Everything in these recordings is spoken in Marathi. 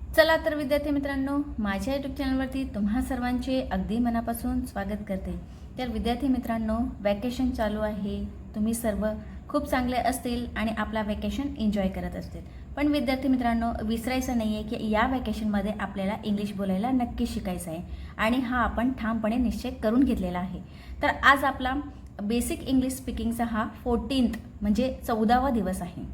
चला तर विद्यार्थी मित्रांनो, माझ्या यूट्यूब चॅनलवरती तुम्हा सर्वांचे अगदी मनापासून स्वागत करते। तर विद्यार्थी मित्रांनो, वॅकेशन चालू आहे, तुम्ही सर्व खूप चांगले असतील आणि आपला वॅकेशन एन्जॉय करत असतील। पण विद्यार्थी मित्रांनो, विसरायचं नाही आहे की या वॅकेशनमध्ये आपल्याला इंग्लिश बोलायला नक्की शिकायचं आहे आणि हा आपण ठामपणे निश्चय करून घेतलेला आहे। तर आज आपला बेसिक इंग्लिश स्पीकिंगचा हा 14th म्हणजे 14वा दिवस आहे।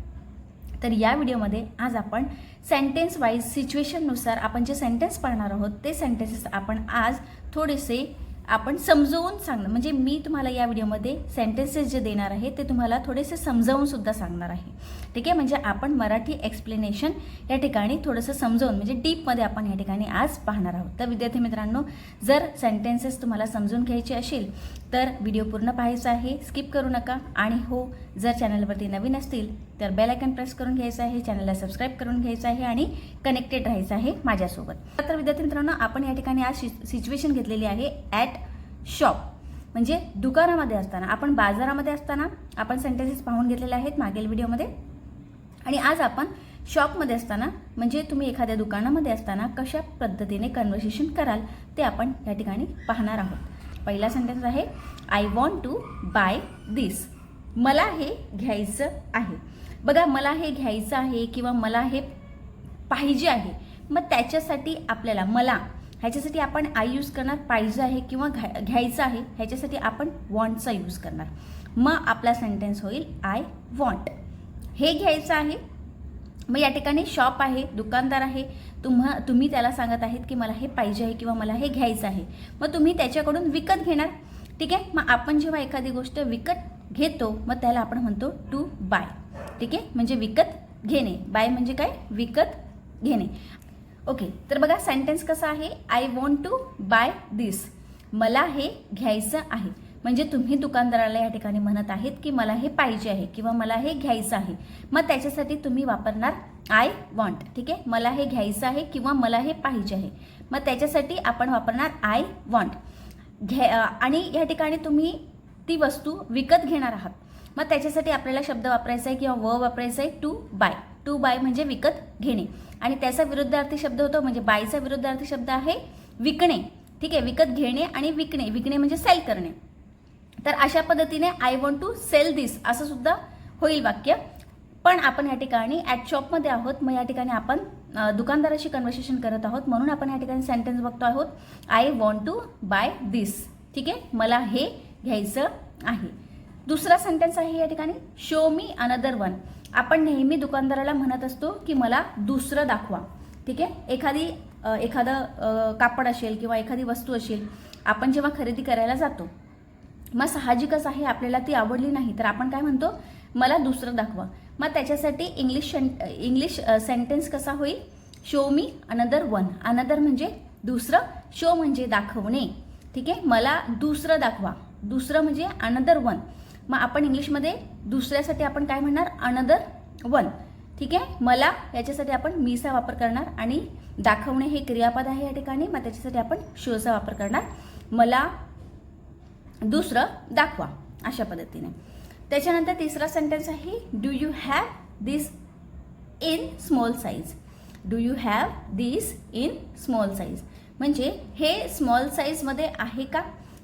तर या व्हिडिओमध्ये आज आपण सेंटेन्स वाईज सिच्युएशननुसार आपण जे सेंटेन्स पाहणार आहोत ते सेंटेन्सेस आपण आज थोडेसे आपण समजावून सांगणार, म्हणजे मी तुम्हाला या व्हिडिओमध्ये सेंटेन्सेस जे देणार आहे ते तुम्हाला थोडेसे समजावून सुद्धा सांगणार आहे। ठीक आहे, म्हणजे आपण मराठी एक्सप्लेनेशन या ठिकाणी थोडंसं समजावून म्हणजे डीपमध्ये आपण या ठिकाणी आज पाहणार आहोत। तर विद्यार्थी मित्रांनो, जर सेंटेन्सेस तुम्हाला समजून घ्यायचे असेल तर व्हिडिओ पूर्ण पाहायचा आहे, स्किप करू नका। आणि हो, जर चॅनलवरती नवीन असतील तर बेल आयकॉन प्रेस करून घ्यायचं आहे, चॅनलला सबस्क्राईब करून घ्यायचं आहे आणि कनेक्टेड राहायचं आहे माझ्यासोबत। तर विद्यार्थी मित्रांनो, आपण या ठिकाणी आज सिच्युएशन घेतलेली आहे ॲट शॉप, म्हणजे दुकानामध्ये असताना, आपण बाजारामध्ये असताना आपण सेंटेन्सेस पाहून घेतलेले आहेत मागील व्हिडिओमध्ये। आणि आज आपण शॉपमध्ये असताना म्हणजे तुम्ही एखाद्या दुकानामध्ये असताना कशा पद्धतीने कन्व्हर्सेशन कराल ते आपण या ठिकाणी पाहणार आहोत। पहिला सेंटेन्स आहे I want to by this, मला हे घ्यायचं आहे। बघा, मला हे घ्यायचं आहे किंवा मला हे पाहिजे आहे, मग त्याच्यासाठी आपल्याला मला ह्याच्यासाठी आपण आय यूज करणार, पाहिजे आहे किंवा घ्यायचं आहे ह्याच्यासाठी आपण वॉन्टचा यूज करणार। मग आपला सेंटेन्स होईल आय वॉन्ट, हे घ्यायचं आहे। मग या ठिकाणी शॉप आहे, दुकानदार आहे, तुम्ही त्याला सांगत आहेत की मला हे पाहिजे आहे किंवा मला हे घ्यायचं आहे, मग तुम्ही त्याच्याकडून विकत घेणार। ठीक आहे, मग आपण जेव्हा एखादी गोष्ट विकत घेतो मग त्याला आपण म्हणतो टू बाय। ठीक आहे, म्हणजे विकत घेणे, बाय म्हणजे काय, विकत घेणे। ओके, तर बघा सेंटेन्स कसा आहे, I want to by this, मला हे घ्यायचं आहे, म्हणजे तुम्ही दुकानदाराला या ठिकाणी म्हणत आहेत की मला हे पाहिजे आहे किंवा मला हे घ्यायचं आहे, मग त्याच्यासाठी तुम्ही वापरणार आय वॉन्ट। ठीक आहे, मला हे घ्यायचं आहे किंवा मला हे पाहिजे आहे, मग त्याच्यासाठी आपण वापरणार आय वॉन्ट। आणि या ठिकाणी तुम्ही ती वस्तू विकत घेणार आहात, मग त्याच्यासाठी आपल्याला शब्द वापरायचा आहे किंवा वापरायचा आहे टू बाय। टू बाय म्हणजे विकत घेणे आणि त्याचा विरुद्धार्थी शब्द होतो, म्हणजे बायचा विरुद्धार्थी शब्द आहे विकणे। ठीक आहे, विकत घेणे आणि विकणे, विकणे म्हणजे सेल करणे। तर अशा पद्धतीने आय वॉन्ट टू सेल दिस असं सुद्धा होईल वाक्य। पण आपण या ठिकाणी ॲट शॉपमध्ये आहोत, मग या ठिकाणी आपण दुकानदाराशी कन्व्हर्सेशन करत आहोत, म्हणून आपण या ठिकाणी सेंटेन्स बघतो आहोत I want to by this. ठीक आहे, मला हे घ्यायचं आहे। दुसरा सेंटेन्स आहे या ठिकाणी शो मी अनदर वन, आपण नेहमी दुकानदाराला म्हणत असतो की मला दुसरं दाखवा। ठीक आहे, एखादं कापड असेल किंवा एखादी वस्तू असेल, आपण जेव्हा खरेदी करायला जातो मग साहजिकच आहे आपल्याला ती आवडली नाही तर आपण काय म्हणतो, मला दुसरं दाखवा। मग त्याच्यासाठी इंग्लिश सेंटेन्स कसा होईल, show me another one. Another म्हणजे दुसरं, शो म्हणजे दाखवणे। ठीक आहे, मला दुसरं दाखवा, दुसरं म्हणजे अनदर वन, मग आपण इंग्लिशमध्ये दुसऱ्यासाठी आपण काय म्हणणार, अनदर वन। ठीक आहे, मला याच्यासाठी आपण मीचा वापर करणार आणि दाखवणे हे क्रियापद आहे या ठिकाणी, मग त्याच्यासाठी आपण शोचा वापर करणार, मला दुसरं दाखवा, अशा पद्धतीने। त्याच्यानंतर तिसरा सेंटेन्स आहे do you have this in small size. Do you have this in small size म्हणजे हे स्मॉल साईजमध्ये आहे का,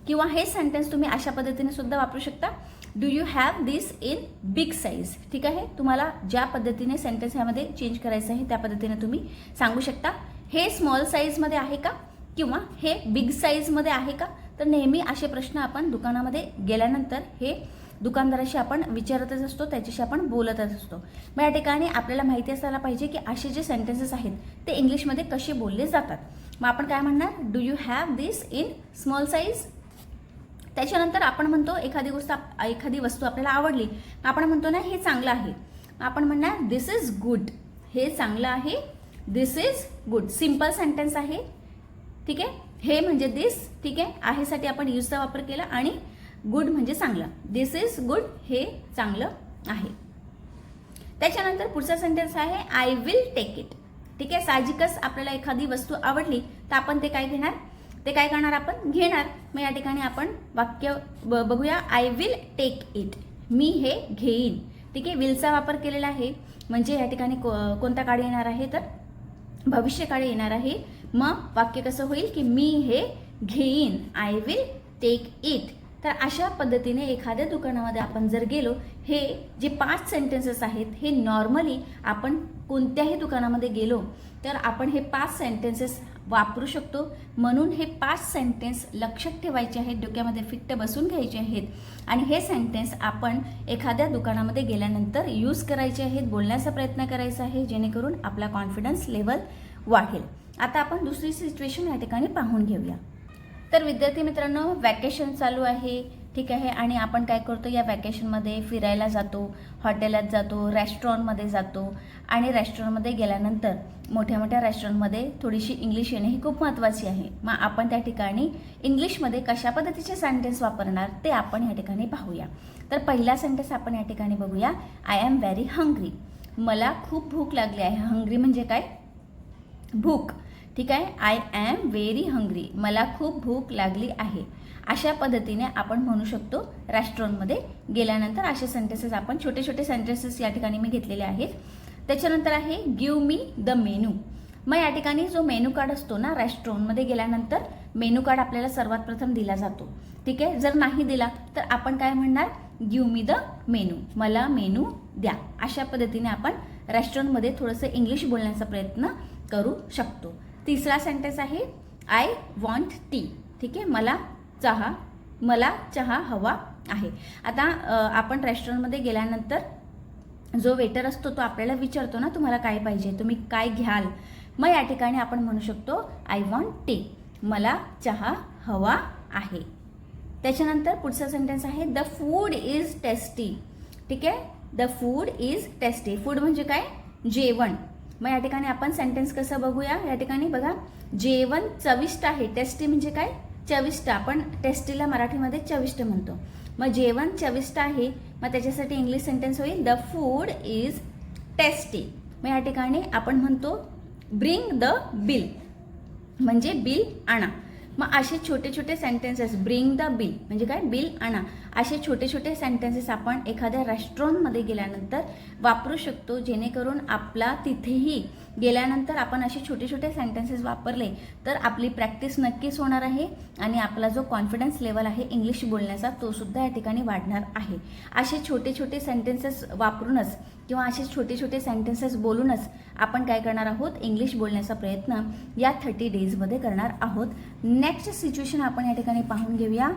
किंवा हे सेंटेन्स तुम्ही अशा पद्धतीने सुद्धा वापरू शकता, do you have this in big size. ठीक आहे, तुम्हाला ज्या पद्धतीने सेंटेन्स ह्यामध्ये चेंज करायचं आहे त्या पद्धतीने तुम्ही सांगू शकता, हे स्मॉल साईजमध्ये आहे का किंवा हे बिग साईजमध्ये आहे का। तर नेहमी असे प्रश्न आपण दुकानामध्ये गेल्यानंतर हे दुकानदाराशी आपण विचारतच असतो, त्याच्याशी आपण बोलतच असतो। मग या ठिकाणी आपल्याला माहिती असायला पाहिजे की असे जे सेंटेन्सेस आहेत ते इंग्लिशमध्ये कसे बोलले जातात। मग आपण काय म्हणणार, do you have this in small size. त्याच्यानंतर आपण म्हणतो एखादी वस्तू आपल्याला आवडली, आपण म्हणतो ना हे चांगलं आहे, आपण म्हणणार दिस इज गुड, हे चांगलं आहे, दिस इज गुड। सिंपल सेंटेन्स आहे। ठीक आहे, हे म्हणजे दिस, ठीक आहे साठी आपण यूजचा वापर केला आणि गुड म्हणजे चांगलं, दिस इज गुड, हे चांगलं आहे। त्याच्यानंतर पुढचा सेंटेन्स आहे आय विल टेक इट। ठीक आहे, साहजिकच आपल्याला एखादी वस्तू आवडली तर आपण ते काय घेणार, ते काय करणार, आपण घेणार। मग या ठिकाणी आपण वाक्य बघूया, आय विल टेक इट, मी हे घेईन। ठीक आहे, विलचा वापर केलेला आहे, म्हणजे या ठिकाणी कोणता काळ येणार आहे तर भविष्यकाळी येणार आहे. मग वाक्य कसं होईल की मी हे घेईन, आय विल टेक इट. तर अशा पद्धतीने एखाद्या दुकानामध्ये आपण जर गेलो, हे जे 5 सेंटेन्सेस आहेत हे नॉर्मली आपण कोणत्याही दुकानामध्ये गेलो तर आपण हे 5 सेंटेन्सेस वापरू शकतो. म्हणून हे 5 सेंटेन्स लक्षात ठेवायचे आहेत, डोक्यामध्ये फिट्ट बसून घ्यायचे आहेत आणि हे सेंटेन्स आपण एखाद्या दुकानामध्ये गेल्यानंतर यूज करायचे आहेत, बोलण्याचा प्रयत्न करायचा आहे, जेणेकरून आपला कॉन्फिडन्स लेवल वाढेल. आता आपण दुसरी सिच्युएशन या ठिकाणी पाहून घेऊया. तर विद्यार्थी मित्रांनो, वॅकेशन चालू आहे, ठीक आहे, आणि आपण काय करतो, या वॅकेशनमध्ये फिरायला जातो, हॉटेलात जातो, रेस्टॉरंटमध्ये जातो आणि रेस्टॉरंटमध्ये गेल्यानंतर मोठ्या मोठ्या रेस्टॉरंटमध्ये थोडीशी इंग्लिश येणे ही खूप महत्त्वाची आहे. मग आपण त्या ठिकाणी इंग्लिशमध्ये कशा पद्धतीचे सेंटेन्स वापरणार ते आपण या ठिकाणी पाहूया. तर पहिला सेंटेन्स आपण या ठिकाणी बघूया. I am very hungry. मला खूप भूक लागली आहे. हंग्री म्हणजे काय? भूक, ठीक आहे. आय एम व्हेरी हंग्री, मला खूप भूक लागली आहे. अशा पद्धतीने आपण म्हणू शकतो रेस्टॉरंटमध्ये गेल्यानंतर. असे सेंटेन्सेस आपण छोटे छोटे सेंटेन्सेस या ठिकाणी मी घेतलेले आहेत. त्याच्यानंतर आहे गिव्ह मी द मेनू. मग या ठिकाणी जो मेनू कार्ड असतो ना, रेस्टॉरंटमध्ये गेल्यानंतर मेनू कार्ड आपल्याला सर्वात प्रथम दिला जातो, ठीक आहे. जर नाही दिला तर आपण काय म्हणणार? गिव्ह मी द मेनू, मला मेनू द्या. अशा पद्धतीने आपण रेस्टॉरंटमध्ये थोडंसं इंग्लिश बोलण्याचा प्रयत्न करू शकतो. तिसरा सेंटेन्स आहे आय वॉन्ट टी, ठीक आहे. मला चहा हवा आहे. आता आपण रेस्टॉरंटमध्ये गेल्यानंतर जो वेटर असतो तो आपल्याला विचारतो ना, तुम्हाला काय पाहिजे, तुम्ही काय घ्याल. मग या ठिकाणी आपण म्हणू शकतो आय वॉन्ट टी, मला चहा हवा आहे. त्याच्यानंतर पुढचा सेंटेन्स आहे द फूड इज टेस्टी, ठीक आहे. The food is tasty. Food म्हणजे काय? जेवण. मग या ठिकाणी आपण सेंटेन्स कसं बघूया. या ठिकाणी बघा, जेवण चविष्ट आहे. टेस्टी म्हणजे काय? चविष्ट. आपण टेस्टीला मराठीमध्ये चविष्ट म्हणतो. मग जेवण चविष्ट आहे, मग त्याच्यासाठी इंग्लिश सेंटेन्स होईल द फूड इज टेस्टी. मग या ठिकाणी आपण म्हणतो ब्रिंग द बिल, म्हणजे बिल आणा. मग असे छोटे छोटे सेंटेन्सेस, ब्रिंग द बिल म्हणजे काय? बिल आणा. असे छोटे छोटे सेंटेन्सेस आपण एखाद्या रेस्टॉरंटमध्ये गेल्यानंतर वापरू शकतो, जेणेकरून आपला तिथेही गेल्यानंतर आपण असे छोटे छोटे सेंटेन्सेस वापरले तर आपली प्रॅक्टिस नक्कीच होणार आहे आणि आपला जो कॉन्फिडन्स लेवल आहे इंग्लिश बोलण्याचा तो सुद्धा या ठिकाणी वाढणार आहे. असे छोटे छोटे सेंटेन्सेस वापरूनच किंवा असे छोटे छोटे सेंटेन्सेस बोलूनच आपण काय करणार आहोत? इंग्लिश बोलण्याचा प्रयत्न या 30 डेजमध्ये करणार आहोत. नेक्स्ट सिच्युएशन आपण या ठिकाणी पाहून घेऊया.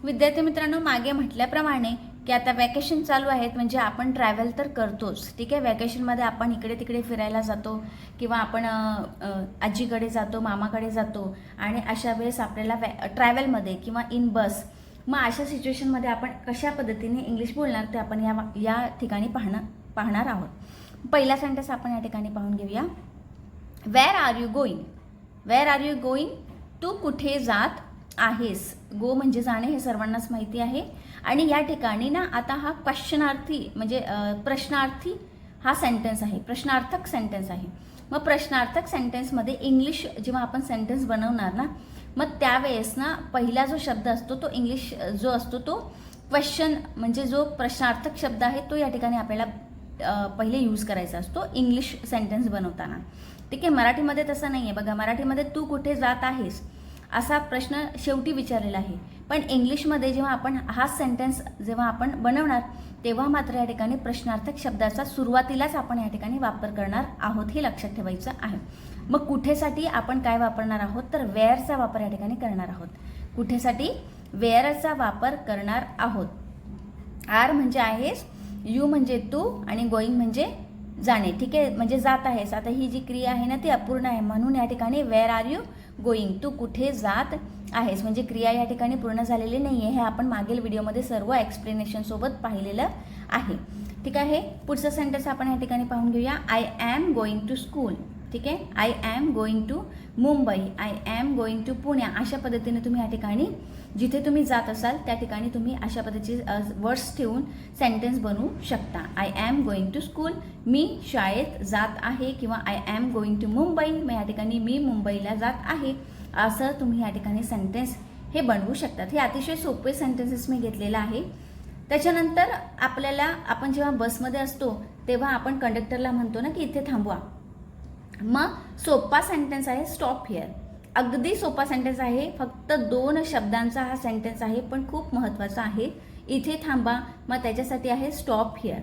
विद्यार्थी मित्रांनो, मागे म्हटल्याप्रमाणे की आता वॅकेशन चालू आहेत म्हणजे आपण ट्रॅव्हल तर करतोच, ठीक आहे. वॅकेशनमध्ये आपण इकडे तिकडे फिरायला जातो किंवा आपण आजीकडे जातो, मामाकडे जातो आणि अशा वेळेस आपल्याला ट्रॅव्हलमध्ये किंवा इन बस, मग अशा सिच्युएशनमध्ये आपण कशा पद्धतीने इंग्लिश बोलणार ते आपण या ठिकाणी पाहणार आहोत. पहिला सेंटेन्स आपण या ठिकाणी पाहून घेऊया. Where are you going. Where are you going, तू कुठे जात आहेस. गो म्हणजे जाणे, हे सर्वांनाच माहिती आहे. आणि या ठिकाणी ना आता हा क्वेश्चनार्थी म्हणजे प्रश्नार्थी हा सेंटेन्स आहे, प्रश्नार्थक सेंटेन्स आहे. मग प्रश्नार्थक सेंटेन्समध्ये इंग्लिश जेव्हा आपण सेंटेन्स बनवणार ना, मग त्यावेळेस ना पहिला जो शब्द असतो तो इंग्लिश जो असतो तो क्वेश्चन म्हणजे जो प्रश्नार्थक शब्द आहे तो या ठिकाणी आपल्याला पहिले यूज करायचा असतो इंग्लिश सेंटेन्स बनवताना, ठीक आहे. मराठीमध्ये तसं नाही आहे बघा. मराठीमध्ये तू कुठे जात आहेस असा प्रश्न शेवटी विचारलेला आहे, पण इंग्लिशमध्ये जेव्हा आपण हा सेंटेन्स जेव्हा आपण बनवणार तेव्हा मात्र या ठिकाणी प्रश्नार्थक शब्दाचा सुरुवातीलाच आपण या ठिकाणी वापर करणार आहोत, हे लक्षात ठेवायचं आहे. मग कुठेसाठी आपण काय वापरणार आहोत? तर वेअरचा वापर या ठिकाणी करणार आहोत. कुठेसाठी? वेअरचा वापर करणार आहोत. आर म्हणजे आहेस, यू म्हणजे तू आणि गोईंग म्हणजे जाणे, ठीक आहे, म्हणजे जात आहेस. आता ही जी क्रिया आहे ना ती अपूर्ण आहे, म्हणून या ठिकाणी वेअर आर यू गोईंग, तू कुठे जात आहेस म्हणजे क्रिया या ठिकाणी पूर्ण झालेली नाही आहे. हे आपण मागील व्हिडिओमध्ये सर्व एक्सप्लेनेशन सोबत पाहिलेलं आहे, ठीक आहे. पुढचं सेंटेन्स आपण या ठिकाणी पाहून घेऊया. I am going to school, ठीक आहे. I am going to Mumbai, I am going to Pune. अशा पद्धतीने तुम्ही या ठिकाणी जिथे तुम्ही जात असाल त्या ठिकाणी तुम्ही अशा पद्धतीचे वर्ड्स ठेवून सेंटेन्स बनवू शकता. I am going to school, मी शाळेत जात आहे, किंवा I am going to Mumbai, मग या ठिकाणी मी मुंबईला जात आहे, असं तुम्ही या ठिकाणी सेंटेन्स हे बनवू शकतात. हे अतिशय सोपे सेंटेन्सेस मी घेतलेलं आहे. त्याच्यानंतर आपण जेव्हा बसमध्ये असतो तेव्हा आपण कंडक्टरला म्हणतो ना की इथे थांबवा, मग सोपा सेंटेन्स आहे स्टॉप हिअर. अगदी सोपा सेंटेन्स आहे, फक्त 2 शब्दांचा हा सेंटेन्स आहे, पण खूप महत्त्वाचा आहे. इथे थांबा, मग त्याच्यासाठी आहे स्टॉप हिअर.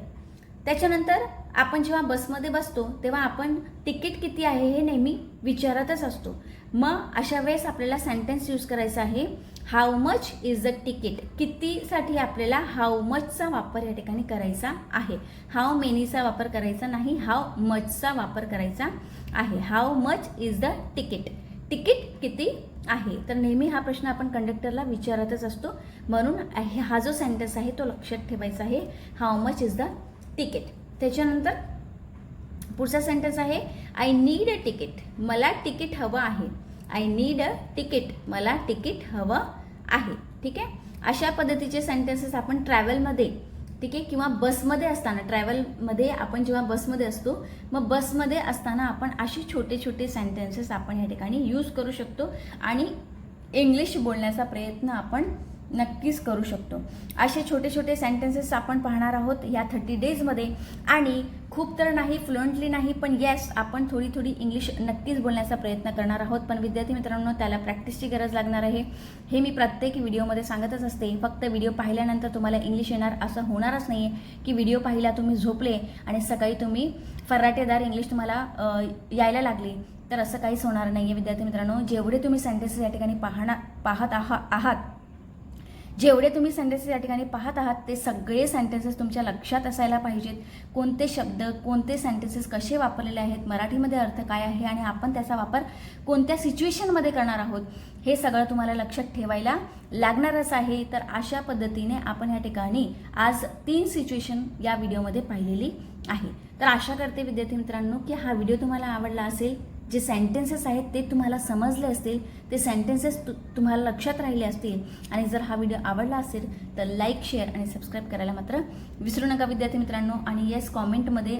त्याच्यानंतर आपण जेव्हा बसमध्ये बसतो तेव्हा आपण तिकीट किती आहे हे नेहमी विचारतच असतो. मग अशा वेळेस आपल्याला सेंटेन्स यूज करायचा आहे how much is the ticket. कितीसाठी आपल्याला हाऊ मचचा वापर या ठिकाणी करायचा आहे. हाऊ मेनीचा वापर करायचा नाही, हाऊ मचचा वापर करायचा आहे. How much is the ticket. Ticket किती आहे. तर नेहमी हा प्रश्न आपण कंडक्टरला विचारतच असतो, म्हणून हा जो सेंटेन्स आहे तो लक्षात ठेवायचा आहे, how much is the ticket. त्याच्यानंतर पुढचा सेंटेन्स आहे आय नीड अ तिकीट. मला तिकीट हवं आहे. I need a ticket. मला तिकीट हवं आहे. ठीक आहे. अशा पद्धतीचे सेंटेन्सेस आपण ट्रॅव्हलमध्ये, ठीक आहे, किंवा बसमध्ये असताना, ट्रॅव्हलमध्ये आपण जेव्हा बसमध्ये असतो, मग बसमध्ये असताना आपण असे छोटे छोटे सेंटेन्सेस आपण या ठिकाणी यूज करू शकतो आणि इंग्लिश बोलण्याचा प्रयत्न आपण नक्कीच करू शकतो. असे छोटे छोटे सेंटेन्सेस आपण पाहणार आहोत या 30 डेजमध्ये. आणि खूप तर नाही, फ्लुएंटली नाही, पण येस आपण थोडी थोडी इंग्लिश नक्कीच बोलण्याचा प्रयत्न करणार आहोत. पण विद्यार्थी मित्रांनो, त्याला प्रॅक्टिसची गरज लागणार आहे. हे मी प्रत्येक व्हिडिओमध्ये सांगतच असते. फक्त व्हिडिओ पाहिल्यानंतर तुम्हाला इंग्लिश येणार असं होणारच नाही आहे की व्हिडिओ पाहिला, तुम्ही झोपले आणि सकाळी तुम्ही फराटेदार इंग्लिश तुम्हाला यायला लागली, तर असं काहीच होणार नाही आहे. विद्यार्थी मित्रांनो, जेवढे तुम्ही सेंटेन्सेस या ठिकाणी पाहत आहात, जेवढे तुम्ही सेंटेन्सेस या ठिकाणी पाहत आहात ते सगळे सेंटेन्सेस तुमच्या लक्षात असायला पाहिजेत. कोणते शब्द, कोणते सेंटेन्सेस कसे वापरलेले आहेत, मराठीमध्ये अर्थ काय आहे आणि आपण त्याचा वापर कोणत्या सिच्युएशनमध्ये करणार आहोत, हे सगळं तुम्हाला लक्षात ठेवायला लागणारच आहे. तर अशा पद्धतीने आपण या ठिकाणी आज 3 सिच्युएशन या व्हिडिओमध्ये पाहिलेली आहे. तर आशा करते विद्यार्थी मित्रांनो की हा व्हिडिओ तुम्हाला आवडला असेल. जे सेंटेन्सेस आहेत ते तुम्हाला समजले असतील, ते सेंटेन्सेस तुम्हाला लक्षात राहिले असतील. आणि जर हा व्हिडिओ आवडला असेल तर लाईक, शेअर आणि सबस्क्राईब करायला मात्र विसरू नका विद्यार्थी मित्रांनो. आणि येस, कॉमेंटमध्ये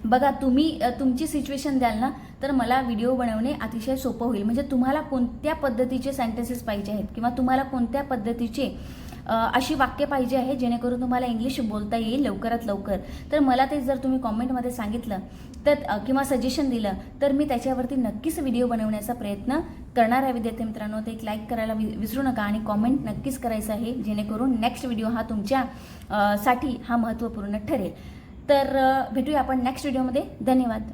बघा, तुम्ही तुमची सिच्युएशन द्याल ना, तर मला व्हिडिओ बनवणे अतिशय सोपं होईल. म्हणजे तुम्हाला कोणत्या पद्धतीचे सेंटेन्सेस पाहिजे आहेत किंवा तुम्हाला कोणत्या पद्धतीचे अशी वाक्य पाहिजे आहे जेणेकरून तुम्हाला इंग्लिश बोलता येईल लवकरात लवकर. तर मला ते जर तुम्ही कॉमेंटमध्ये सांगितलं तर किंवा सजेशन दिलं तर मी त्याच्यावरती नक्कीच व्हिडिओ बनवण्याचा प्रयत्न करणार आहे. विद्यार्थी मित्रांनो, ते एक लाईक करायला विसरू नका आणि कॉमेंट नक्कीच करायचं आहे, जेणेकरून नेक्स्ट व्हिडिओ हा तुमच्या साठी हा महत्त्वपूर्ण ठरेल. तर भेटूया आपण नेक्स्ट व्हिडिओमध्ये. धन्यवाद.